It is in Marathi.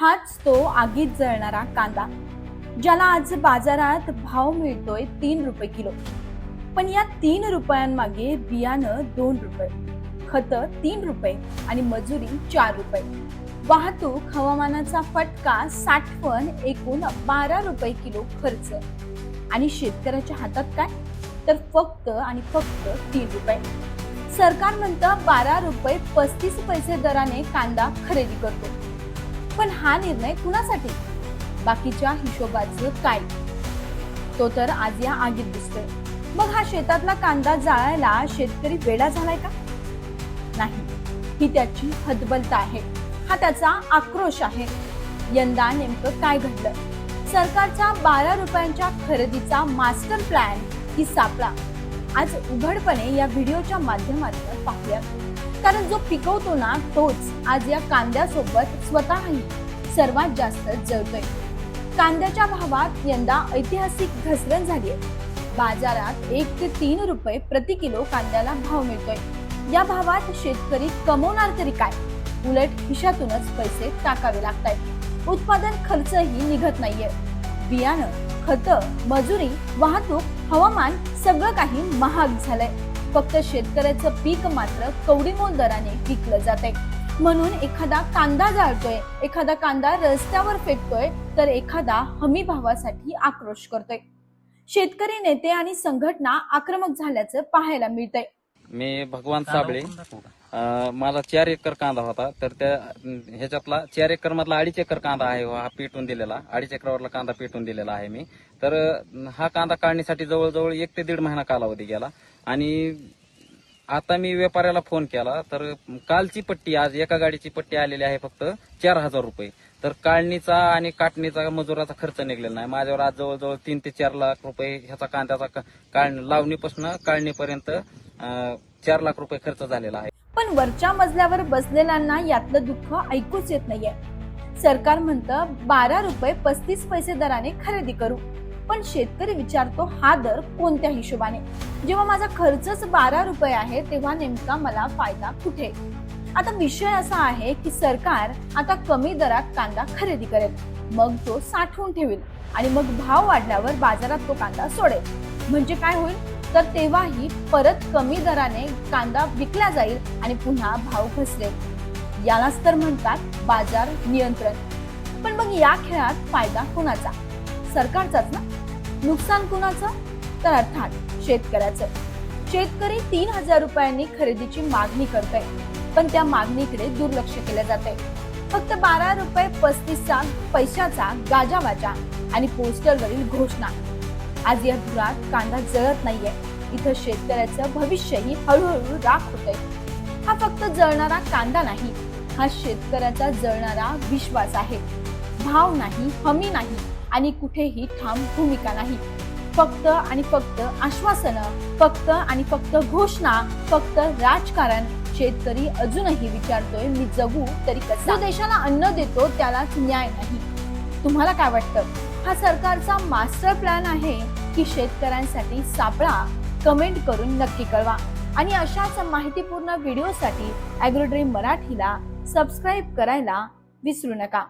हाच तो आगीत जळणारा कांदा, ज्याला आज बाजारात भाव मिळतोय 3 रुपये किलो. पण या 3 रुपयांमागे बियाणं 2 रुपये, खत 3 रुपये आणि मजुरी 4 रुपये, वाहतूक, हवामानाचा फटका, साठवण, एकूण 12 रुपये किलो खर्च. आणि शेतकऱ्याच्या हातात काय? तर फक्त आणि फक्त 3 रुपये. सरकार म्हणतं 12 रुपये 35 पैसे दराने कांदा खरेदी करतो. पण हा निर्णय कुणासाठी? बाकीच्या हिशोबाचं काय? तो तर आज या आगीत दिसतोय. मग हा शेतातला कांदा जाळायला शेतकरी वेडा झालाय का? नाही, ही त्याची हतबलता आहे, हा त्याचा आक्रोश आहे. यंदा नेमकं काय घडलं? सरकारचा 12 रुपयांच्या खरेदीचा मास्टर प्लॅन की सापळा? आज उघडपणे या व्हिडिओच्या माध्यमातून पाहूया. कारण जो पिकवतो ना तोच आज या कांद्यासोबत स्वतःही सर्वात जास्त जळतोय. कांद्याच्या भावात यंदा ऐतिहासिक घसरण झाली आहे. बाजारात 1 ते 3 रुपये प्रति किलो कांद्याला भाव मिळतोय. या भावात शेतकरी कमवणार तरी काय? उलट खिशातूनच पैसे टाकावे लागतायत. उत्पादन खर्चही निघत नाहीये. बियाणं, खत, मजुरी, वाहतूक, हवामान सगळं काही महाग झालंय. फक्त शेतकऱ्याचं पीक मात्र कवडीमोल दराने विकलं जातंय. म्हणून एखादा कांदा जाळतोय, एखादा कांदा रस्त्यावर फेकतोय, तर एखादा हमी भावासाठी आक्रोश करतोय. शेतकरी नेते आणि संघटना आक्रमक झाल्याचं पाहायला मिळतंय. मी भगवान साबळे, माझा 4 एकर कांदा होता. तर त्या ह्याच्यातला 4 एकर मधला 2.5 एकर कांदा आहे, हा पेटून दिलेला 2.5 एकरावरला कांदा पेटून दिलेला आहे मी. तर हा कांदा काढण्यासाठी जवळजवळ 1 ते 1.5 महिना कालावधी गेला. आणि आता मी व्यापाऱ्याला फोन केला तर कालची पट्टी, आज एका गाडीची पट्टी आलेली आहे फक्त 4,000 रुपये. तर काढणीचा आणि काटणीचा मजुराचा खर्च निघलेला नाही. माझ्यावर आज जवळजवळ 3 ते 4 लाख रुपये ह्याचा कांद्याचा लावणीपासून काढणीपर्यंत 4 लाख रुपये खर्च झालेला आहे. पण वरच्या मजल्यावर बसलेल्यांना यातलं दुःख ऐकूच येत नाहीये. सरकार म्हणतं 12 रुपये 35 पैसे दराने खरेदी करू. पण शेतकरी विचारतो, हा दर कोणत्या हिशोबाने? जेव्हा माझा खर्चच 12 रुपये आहे तेव्हा नेमका मला फायदा कुठे? आता विषय असा आहे की सरकार आता कमी दरात कांदा खरेदी करेल, मग तो साठवून ठेवेल आणि मग भाव वाढल्यावर बाजारात तो कांदा सोडेल. म्हणजे काय होईल? तर तेव्हाही परत कमी दराने कांदा विकला जाईल आणि पुन्हा भाव घसरेल. यालाच तर म्हणतात बाजार नियंत्रण. पण मग या खेळात फायदा कुणाचा? सरकारचाच ना. नुकसान कुणाचं? तर अर्थात शेतकऱ्याचं. शेतकरी 3,000 रुपयांनी खरेदीची मागणी करतोय, पण त्या मागणीकडे दुर्लक्ष केलं जातंय. फक्त 12 रुपये 35 पैशाचा गाजावाजा आणि पोस्टरवरील घोषणा. आज या धुरात कांदा जळत नाहीये. इथं शेतकऱ्याचं भविष्यही हळूहळू राख होतंय. हा फक्त जळणारा कांदा नाही, हा शेतकऱ्याचा जळणारा विश्वास आहे. भाव नाही, हमी नाही आणि कुठेही ठाम भूमिका नाही. फक्त आणि फक्त आश्वासनं, फक्त आणि फक्त घोषणा, फक्त राजकारण. शेतकरी अजूनही विचारतोय, मी जगू तरी कसं? जो देशाला अन्न देतो त्यालाच न्याय नाही. तुम्हाला काय वाटतं? हा सरकारचा मास्टर प्लॅन आहे की शेतकऱ्यांसाठी सापळा? कमेंट करून नक्की कळवा. आणि अशाच माहितीपूर्ण व्हिडिओसाठी ॲग्रोड्रीम मराठीला सबस्क्राईब करायला विसरू नका.